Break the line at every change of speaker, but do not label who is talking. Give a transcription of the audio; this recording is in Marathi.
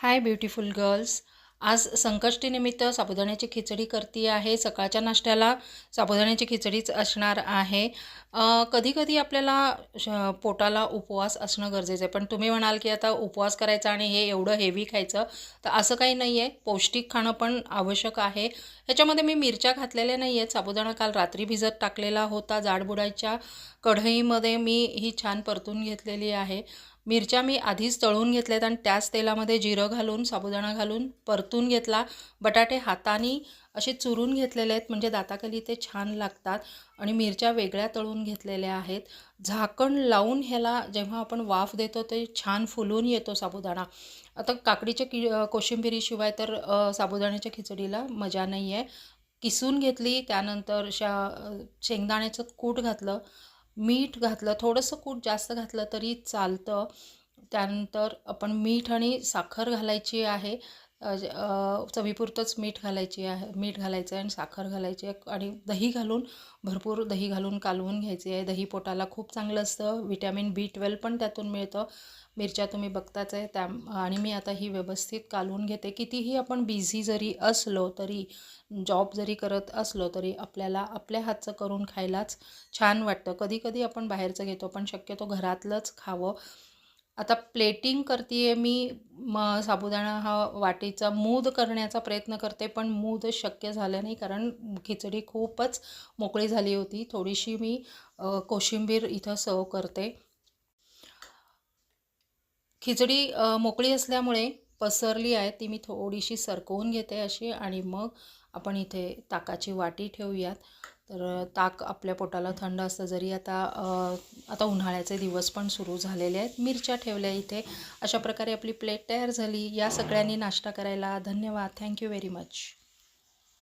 हाय ब्युटिफुल गर्ल्स. आज संकष्टीनिमित्त साबुदाण्याची खिचडी करते आहे. सकाळच्या नाश्त्याला साबुदाण्याची खिचडीच असणार आहे. कधी-कधी आपल्याला पोटाला उपवास असणं गरजेचं आहे. पण तुम्ही म्हणाल, की आता उपवास करायचा आणि हे एवढं हेवी खायचं, तर असं काही नाही आहे. पौष्टिक खाणं पण आवश्यक आहे. ह्याच्यामध्ये मी मिरच्या घातलेल्या नाही आहेत. साबुदाणा काल रात्री भिजत टाकलेला होता. जाडबुडाच्या कढईमध्ये मी ही छान परतून घेतलेली आहे. मिरच्या मी आधीच तळून घेतल्यात आणि त्याच तेलामध्ये जिरं घालून साबुदाणा घालून परतून घेतला. बटाटे हाताने असे चुरून घेतलेले आहेत, म्हणजे दाताखाली ते छान लागतात. आणि मिरच्या वेगळ्या तळून घेतलेल्या आहेत. झाकण लावून ह्याला जेव्हा आपण वाफ देतो ते छान फुलून येतो साबुदाणा. आता काकडीच्या कोशिंबिरीशिवाय तर साबुदाण्याच्या खिचडीला मजा नाही आहे. किसून घेतली, त्यानंतर शेंगदाण्याचं कूट घातलं, मीठ घातलं, थोडंसं कूट जास्त घातलं तरी चालतं. त्यानंतर आपण मीठ आणि साखर घालायची आहे. चवीपुरतंच मीठ घालायचं आहे आणि साखर घालायची आहे आणि दही घालून, भरपूर दही घालून कालवून घ्यायची आहे. दही पोटाला खूप चांगलं असतं. व्हिटॅमिन B12 पण त्यातून मिळतं. मिरच्या तुम्ही बघताच आहे त्या. आणि मी आता ही व्यवस्थित कालवून घेते. कितीही आपण बिझी जरी असलो तरी, जॉब जरी करत असलो तरी आपल्याला आपल्या हातचं करून खायलाच छान वाटतं. कधी-कधी आपण बाहेरचं घेतो, पण शक्यतो घरातलंच खावं. आता प्लेटिंग करते आहे मी. साबुदाणा हा वाटीचा मूद करण्याचा प्रयत्न करते, पण मूद शक्य झालं नाही, कारण खिचडी खूपच मोकळी झाली होती. थोडीशी मी कोशिंबीर इथं सर्व करते. खिचडी मोकळी असल्यामुळे पसरली आहे, ती मी थोडीशी सरकवून घेते अशी. आणि मग आपण इथे ताकाची वाटी ठेवूयात. तर ताक आपल्या पोटाला थंड असतं. जरी आता उन्हाळ्याचे दिवस पण सुरू झालेले आहेत. मिरच्या ठेवल्या इथे. अशा प्रकारे आपली प्लेट तयार झाली. या सगळ्यांनी नाश्ता करायला. धन्यवाद. Thank you very much.